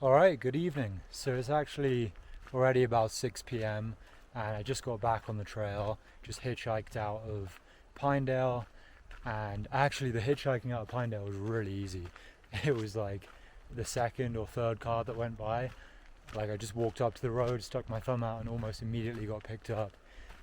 Alright, good evening. So it's actually already about 6 p.m. and I just got back on the trail, just hitchhiked out of Pinedale. And actually, the hitchhiking out of Pinedale was really easy. It was like the second or third car that went by. Like, I just walked up to the road, stuck my thumb out, and almost immediately got picked up.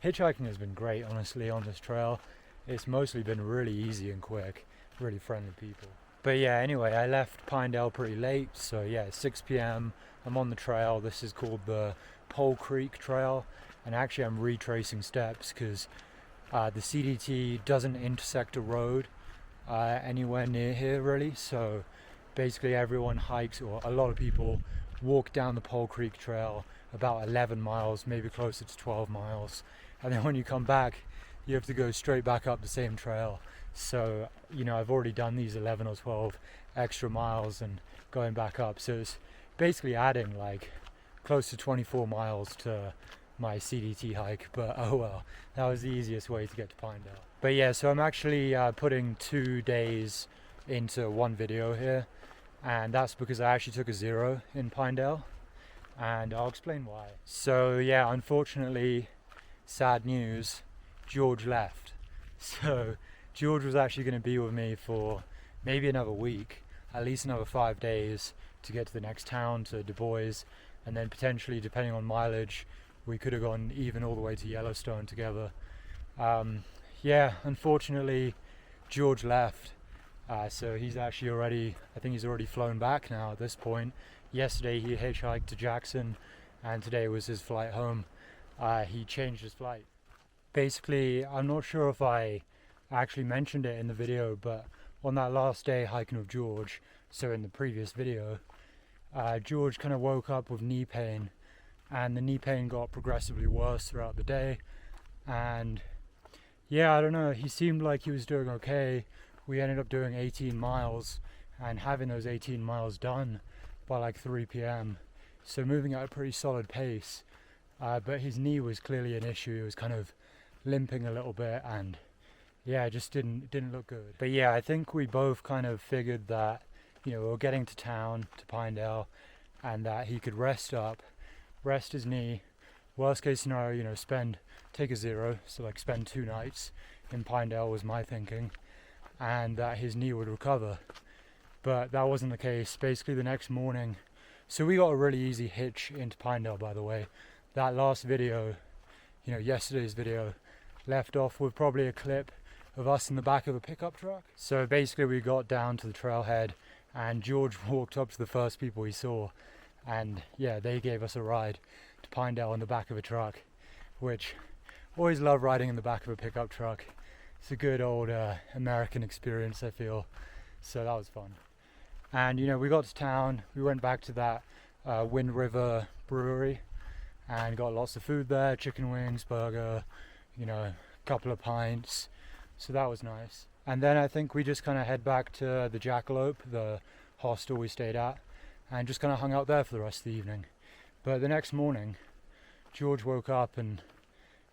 Hitchhiking has been great, honestly, on this trail. It's mostly been really easy and quick, really friendly people. But yeah, anyway, I left Pinedale pretty late, so yeah, 6 p.m. I'm on the trail. This is called the Pole Creek Trail, and actually I'm retracing steps because the CDT doesn't intersect a road anywhere near here really. So basically everyone hikes, or a lot of people walk down the Pole Creek Trail about 11 miles, maybe closer to 12 miles, and then when you come back you have to go straight back up the same trail. So, I've already done these 11 or 12 extra miles and going back up. So it's basically adding like close to 24 miles to my CDT hike. But oh well, that was the easiest way to get to Pinedale. But yeah, so I'm actually putting 2 days into one video here. And that's because I actually took a 0 in Pinedale. And I'll explain why. So yeah, unfortunately, sad news, George left. So George was actually going to be with me for maybe another week, at least another 5 days to get to the next town, to Du Bois, and then potentially, depending on mileage, we could have gone even all the way to Yellowstone together. Yeah, unfortunately, George left. So he's actually I think he's already flown back now at this point. Yesterday he hitchhiked to Jackson, and today was his flight home. He changed his flight. Basically, I'm not sure if I actually mentioned it in the video, but on that last day hiking with George, so in the previous video, George kind of woke up with knee pain, and the knee pain got progressively worse throughout the day. And yeah, I don't know, he seemed like he was doing okay. We ended up doing 18 miles and having those 18 miles done by like 3 p.m. So moving at a pretty solid pace, but his knee was clearly an issue. It was kind of limping a little bit, and yeah, it just didn't look good. But yeah, I think we both kind of figured that, we were getting to town, to Pinedale, and that he could rest up, rest his knee. Worst case scenario, take a 0, so like spend 2 nights in Pinedale was my thinking, and that his knee would recover. But that wasn't the case. Basically the next morning, so we got a really easy hitch into Pinedale, by the way. That last video, yesterday's video, left off with probably a clip of us in the back of a pickup truck. So basically we got down to the trailhead and George walked up to the first people he saw, and yeah, they gave us a ride to Pinedale in the back of a truck, which always love riding in the back of a pickup truck. It's a good old American experience, I feel. So that was fun. And we got to town, we went back to that Wind River brewery and got lots of food there, chicken wings, burger, a couple of pints. So that was nice. And then I think we just kind of head back to the Jackalope, the hostel we stayed at, and just kind of hung out there for the rest of the evening. But the next morning, George woke up and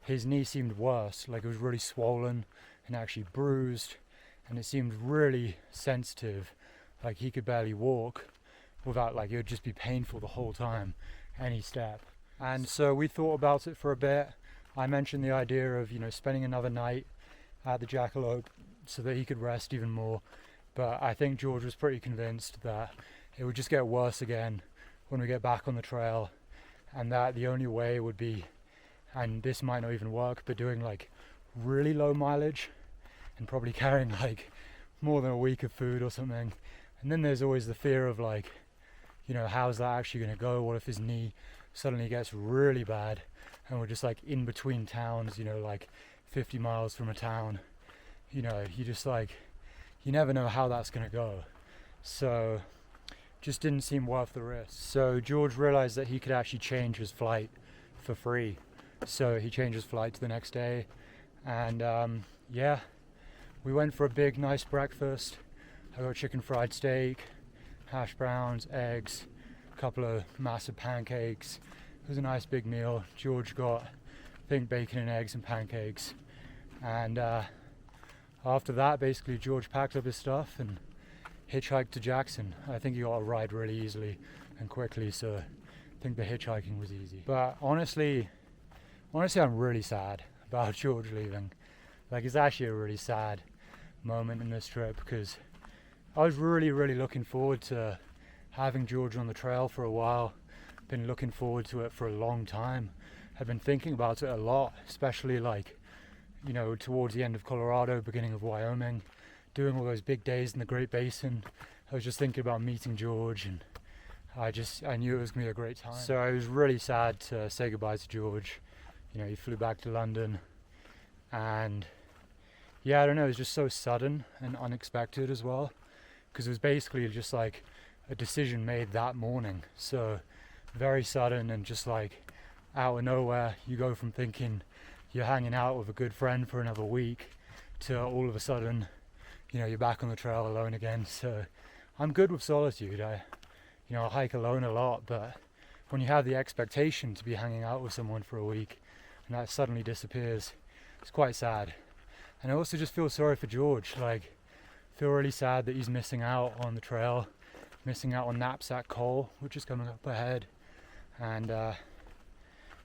his knee seemed worse, like it was really swollen and actually bruised, and it seemed really sensitive, like he could barely walk without, like, it would just be painful the whole time, any step. And so we thought about it for a bit. I mentioned the idea of, spending another night at the Jackalope so that he could rest even more. But I think George was pretty convinced that it would just get worse again when we get back on the trail, and that the only way would be, and this might not even work, but doing like really low mileage and probably carrying like more than a week of food or something. And then there's always the fear of like, how's that actually going to go? What if his knee suddenly gets really bad and we're just like in between towns, like 50 miles from a town? You just like, you never know how that's going to go. So just didn't seem worth the risk. So George realized that he could actually change his flight for free. So he changed his flight to the next day, and yeah, we went for a big nice breakfast. I got chicken fried steak, hash browns, eggs, a couple of massive pancakes. It was a nice big meal. George got, I think, bacon and eggs and pancakes. And after that, basically, George packed up his stuff and hitchhiked to Jackson. I think he got a ride really easily and quickly, so I think the hitchhiking was easy. But honestly I'm really sad about George leaving. Like, it's actually a really sad moment in this trip, because I was really looking forward to having George on the trail for a while. Been looking forward to it for a long time. I've been thinking about it a lot, especially like, you know, towards the end of Colorado, beginning of Wyoming, doing all those big days in the Great Basin. I was just thinking about meeting George, and I knew it was going to be a great time. So I was really sad to say goodbye to George. You know, he flew back to London, and yeah, I don't know, it was just so sudden and unexpected as well, because it was basically just like a decision made that morning. So very sudden, and just like out of nowhere, you go from thinking you're hanging out with a good friend for another week to all of a sudden, you know, you're back on the trail alone again. So I'm good with solitude. I hike alone a lot, but when you have the expectation to be hanging out with someone for a week and that suddenly disappears, it's quite sad. And I also just feel sorry for George. Like, feel really sad that he's missing out on the trail, missing out on knapsack coal, which is coming up ahead. And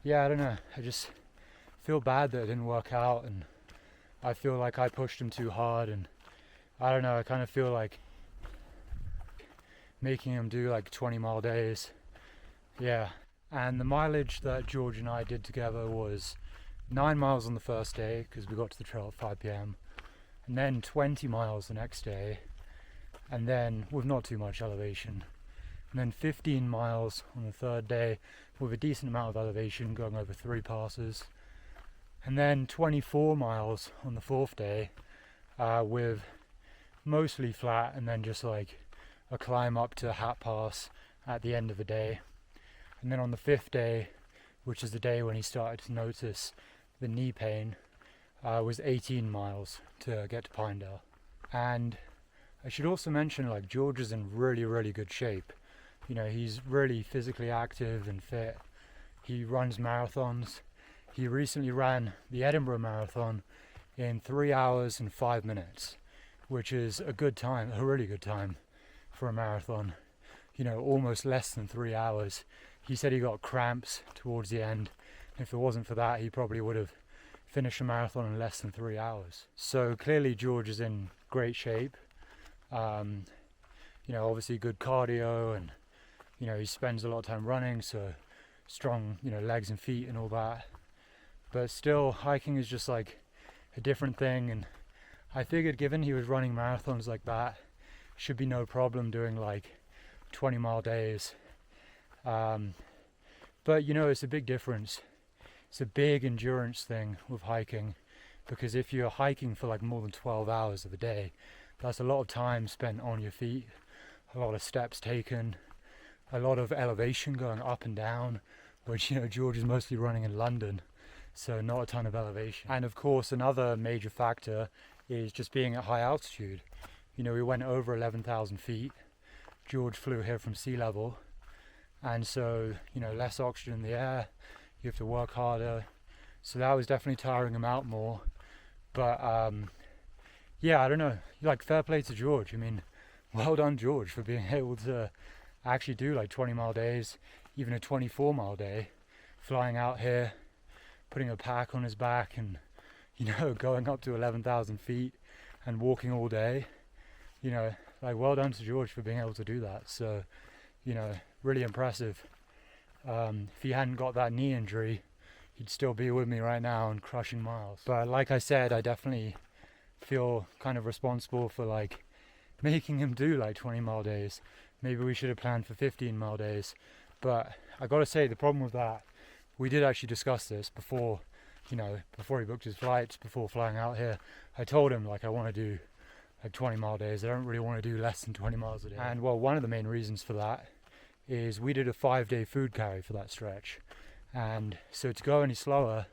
yeah, I don't know, I just feel bad that it didn't work out, and I feel like I pushed him too hard, and I don't know, I kind of feel like making him do like 20-mile days. Yeah. And the mileage that George and I did together was 9 miles on the first day, because we got to the trail at 5 p.m, and then 20 miles the next day, and then with not too much elevation, and then 15 miles on the third day with a decent amount of elevation, going over 3 passes, and then 24 miles on the fourth day with mostly flat, and then just like a climb up to Hat Pass at the end of the day. And then on the 5th day, which is the day when he started to notice the knee pain, was 18 miles to get to Pinedale. And I should also mention, like, George is in really good shape. You know, he's really physically active and fit. He runs marathons. He recently ran the Edinburgh Marathon in 3 hours and 5 minutes, which is a good time, a really good time for a marathon. You know, almost less than 3 hours. He said he got cramps towards the end. If it wasn't for that, he probably would have finished a marathon in less than 3 hours. So clearly George is in great shape. You know, obviously good cardio, and you know, he spends a lot of time running, so strong, you know, legs and feet and all that. But still, hiking is just like a different thing, and I figured given he was running marathons like that, should be no problem doing like 20-mile days. But you know, it's a big difference. It's a big endurance thing with hiking, because if you're hiking for like more than 12 hours of the day, that's a lot of time spent on your feet, a lot of steps taken, a lot of elevation going up and down, which, you know, George is mostly running in London, so not a ton of elevation. And of course, another major factor is just being at high altitude. You know, we went over 11,000 feet. George flew here from sea level, and so, you know, less oxygen in the air, you have to work harder, so that was definitely tiring him out more. But yeah, I don't know, like, fair play to George. I mean, well done George for being able to actually do like 20-mile days, even a 24-mile day, flying out here, putting a pack on his back, and, you know, going up to 11,000 feet and walking all day. You know, like, well done to George for being able to do that. So, you know, really impressive. If he hadn't got that knee injury, he'd still be with me right now and crushing miles. But like I said, I definitely feel kind of responsible for like making him do like 20-mile days. Maybe we should have planned for 15-mile days. But I gotta say, the problem with that, we did actually discuss this before, you know, before he booked his flights, before flying out here. I told him, like, I want to do like 20-mile days. I don't really want to do less than 20 miles a day. And well, one of the main reasons for that is we did a 5-day food carry for that stretch. And so to go any slower,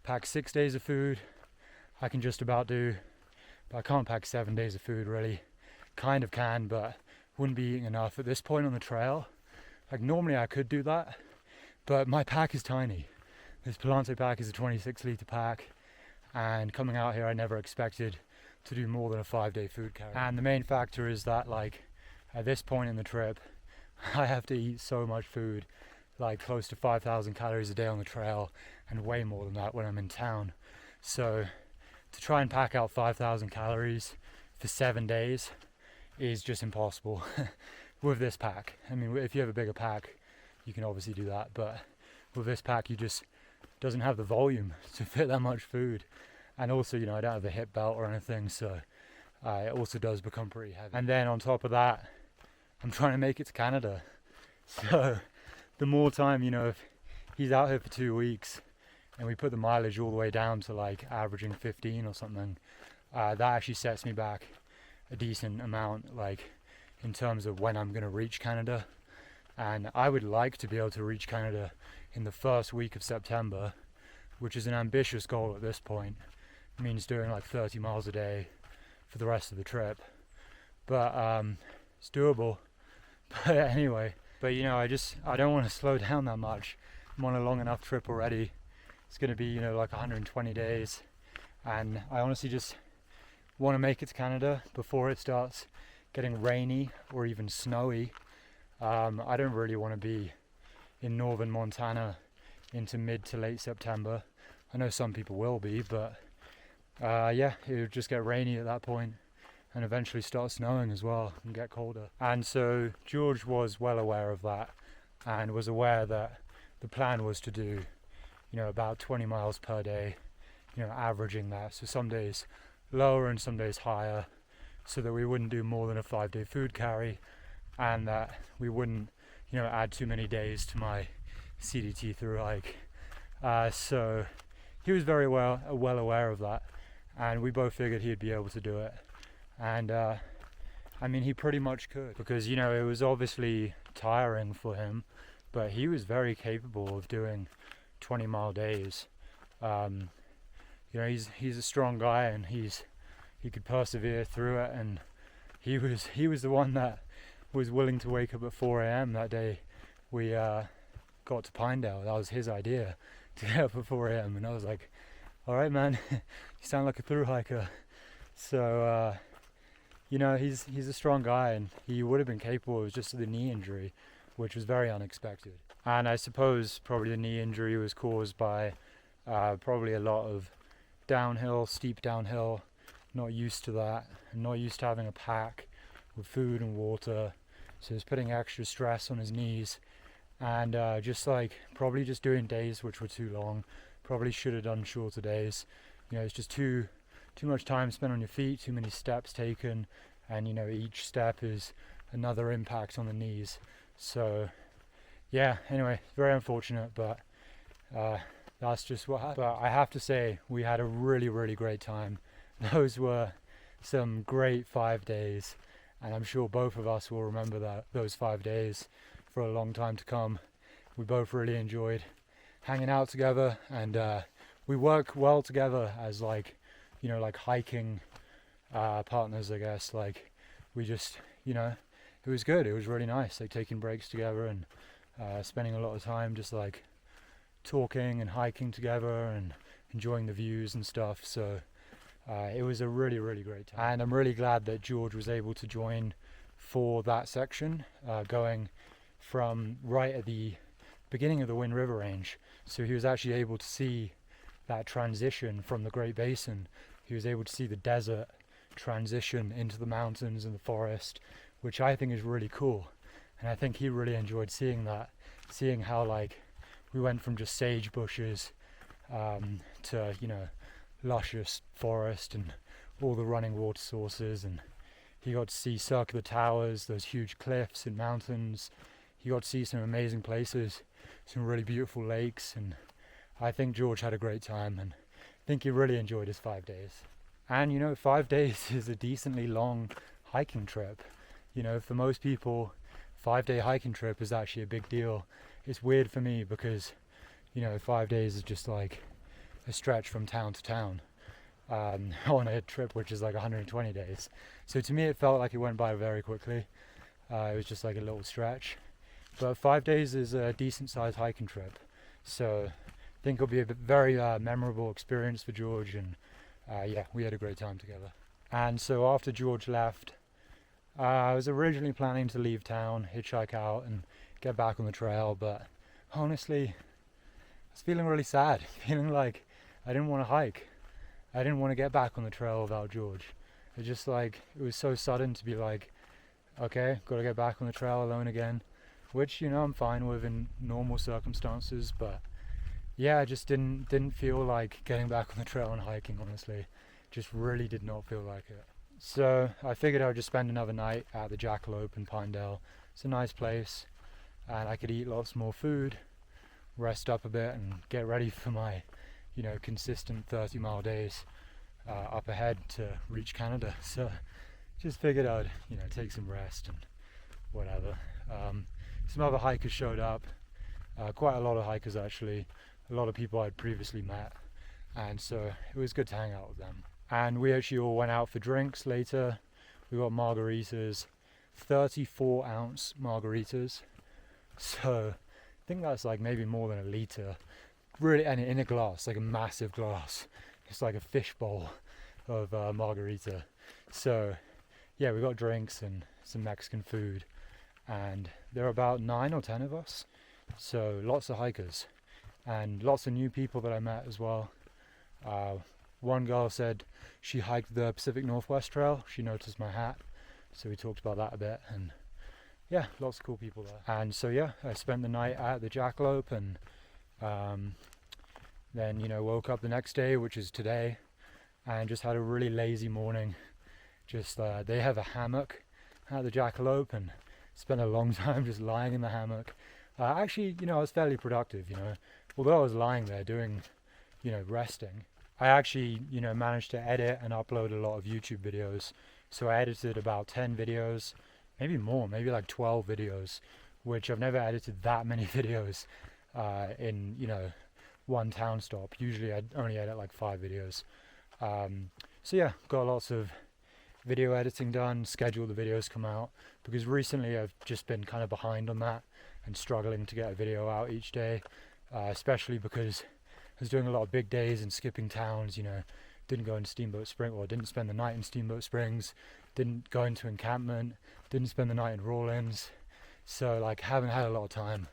pack 6 days of food, I can just about do, but I can't pack 7 days of food really. Kind of can, but wouldn't be eating enough at this point on the trail. Like, normally I could do that, but my pack is tiny. This Palante pack is a 26-litre pack, and coming out here I never expected to do more than a 5-day food carry. And the main factor is that, like, at this point in the trip, I have to eat so much food, like close to 5,000 calories a day on the trail, and way more than that when I'm in town. So to try and pack out 5,000 calories for 7 days is just impossible with this pack. I mean, if you have a bigger pack, you can obviously do that, but with this pack, you just doesn't have the volume to fit that much food. And also, you know, I don't have a hip belt or anything, so it also does become pretty heavy. And then on top of that, I'm trying to make it to Canada. So the more time, you know, if he's out here for 2 weeks and we put the mileage all the way down to like averaging 15 or something, that actually sets me back a decent amount, like in terms of when I'm going to reach Canada. And I would like to be able to reach Canada in the first week of September, which is an ambitious goal at this point. It means doing like 30 miles a day for the rest of the trip, but it's doable. But anyway, you know, I don't want to slow down that much. I'm on a long enough trip already. It's going to be, you know, like 120 days, and I honestly just want to make it to Canada before it starts getting rainy or even snowy. I don't really want to be in northern Montana into mid to late September. I know some people will be, but yeah, it would just get rainy at that point and eventually start snowing as well and get colder. And so George was well aware of that and was aware that the plan was to do, you know, about 20 miles per day, you know, averaging that. So some days lower and some days higher, so that we wouldn't do more than a 5-day food carry, and that we wouldn't, you know, add too many days to my CDT through hike. So he was very well aware of that, and we both figured he'd be able to do it. And I mean, he pretty much could, because, you know, it was obviously tiring for him, but he was very capable of doing 20-mile days. You know, he's a strong guy, and he could persevere through it, and he was the one that was willing to wake up at 4 a.m. that day we got to Pinedale. That was his idea, to get up at 4 a.m. and I was like, all right, man, you sound like a thru hiker. So you know, he's a strong guy, and he would have been capable. It was just the knee injury, which was very unexpected. And I suppose probably the knee injury was caused by probably a lot of downhill, steep downhill, not used to that, and not used to having a pack with food and water. So he was putting extra stress on his knees, and just like probably just doing days which were too long. Probably should have done shorter days. You know, it's just too much time spent on your feet, too many steps taken, and, you know, each step is another impact on the knees. So yeah, anyway, very unfortunate, but that's just what happened. But I have to say, we had a really, really great time. Those were some great 5 days, and I'm sure both of us will remember those 5 days for a long time to come. We both really enjoyed hanging out together, and we work well together as, like, you know, like hiking partners, I guess. Like, we just, you know, it was good. It was really nice, like taking breaks together and spending a lot of time just like talking and hiking together and enjoying the views and stuff. So it was a really, really great time, and I'm really glad that George was able to join for that section, going from right at the beginning of the Wind River Range. So he was actually able to see that transition from the Great Basin. He was able to see the desert transition into the mountains and the forest, which I think is really cool. And I think he really enjoyed seeing that, seeing how, like, we went from just sage bushes to, you know, luscious forest and all the running water sources. And he got to see circular towers, those huge cliffs and mountains. He got to see some amazing places, some really beautiful lakes, and I think George had a great time, and I think he really enjoyed his 5 days. And, you know, 5 days is a decently long hiking trip. You know, for most people, 5-day hiking trip is actually a big deal. It's weird for me because, you know, 5 days is just like a stretch from town to town on a trip which is like 120 days. So to me it felt like it went by very quickly. It was just like a little stretch. But 5 days is a decent sized hiking trip. So I think it'll be a very memorable experience for George, and yeah, we had a great time together. And so after George left, I was originally planning to leave town, hitchhike out and get back on the trail, but honestly, I was feeling really sad, feeling like I didn't want to hike. I didn't want to get back on the trail without George. It just like, it was so sudden to be like, okay, gotta get back on the trail alone again, which, you know, I'm fine with in normal circumstances, but yeah, I just didn't feel like getting back on the trail and hiking, honestly. Just really did not feel like it. So I figured I would just spend another night at the Jackalope in Pinedale. It's a nice place, and I could eat lots more food, rest up a bit, and get ready for my, you know, consistent 30-mile days up ahead to reach Canada. So just figured I'd, you know, take some rest and whatever. Some other hikers showed up, quite a lot of hikers actually, a lot of people I'd previously met, and so it was good to hang out with them. And we actually all went out for drinks later. We got margaritas, 34-ounce margaritas, so I think that's like maybe more than a litre, really, and in a glass, like a massive glass. It's like a fishbowl of margarita. So yeah, we got drinks and some Mexican food, and there were about 9 or 10 of us, so lots of hikers and lots of new people that I met as well. One girl said she hiked the Pacific Northwest Trail. She noticed my hat, so we talked about that a bit, and yeah, lots of cool people there. And so yeah, I spent the night at the Jackalope, and then, you know, woke up the next day, which is today, and just had a really lazy morning. Just they have a hammock at the Jackalope, and spent a long time just lying in the hammock. Actually, you know, I was fairly productive, you know, although I was lying there doing, you know, resting. I actually, you know, managed to edit and upload a lot of YouTube videos. So I edited about 10 videos, maybe more, maybe like 12 videos, which I've never edited that many videos in, you know, one town stop. Usually I'd only edit like 5 videos. So yeah, got lots of video editing done, scheduled the videos come out, because recently I've just been kind of behind on that and struggling to get a video out each day, especially because I was doing a lot of big days and skipping towns, you know, didn't go into Steamboat Springs, or didn't spend the night in Steamboat Springs, didn't go into encampment, didn't spend the night in Rawlins, so like haven't had a lot of time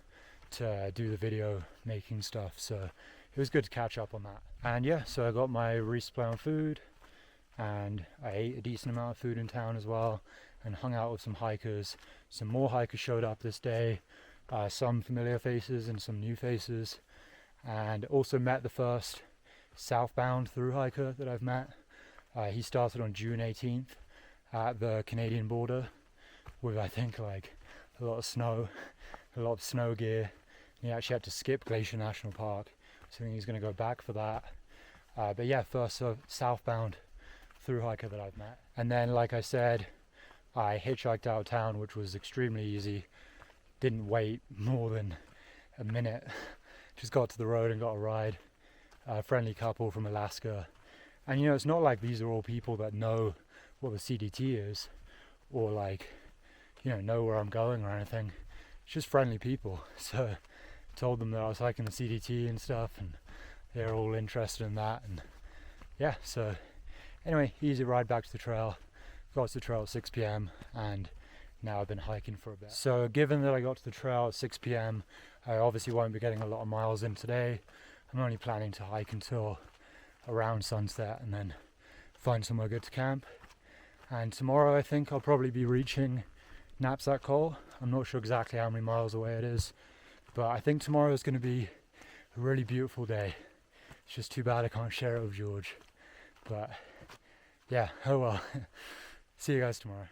to do the video making stuff, so it was good to catch up on that. And yeah, so I got my resupply on food, and I ate a decent amount of food in town as well, and hung out with some hikers. Some more hikers showed up this day, some familiar faces and some new faces, and also met the first southbound through hiker that I've met. He started on June 18th at the Canadian border with, I think, like a lot of snow gear. He actually had to skip Glacier National Park, so I think he's going to go back for that. But yeah, first southbound through hiker that I've met. And then, like I said, I hitchhiked out of town, which was extremely easy. Didn't wait more than a minute. Just got to the road and got a ride. A friendly couple from Alaska. And you know, it's not like these are all people that know what the CDT is, or like, you know where I'm going or anything. It's just friendly people. So I told them that I was hiking the CDT and stuff, and they're all interested in that. And yeah, so anyway, easy ride back to the trail. Got to the trail at 6 p.m. and now I've been hiking for a bit. So given that I got to the trail at 6 p.m, I obviously won't be getting a lot of miles in today. I'm only planning to hike until around sunset and then find somewhere good to camp. And tomorrow I think I'll probably be reaching Knapsack Col. I'm not sure exactly how many miles away it is, but I think tomorrow is going to be a really beautiful day. It's just too bad I can't share it with George. But yeah, oh well. See you guys tomorrow.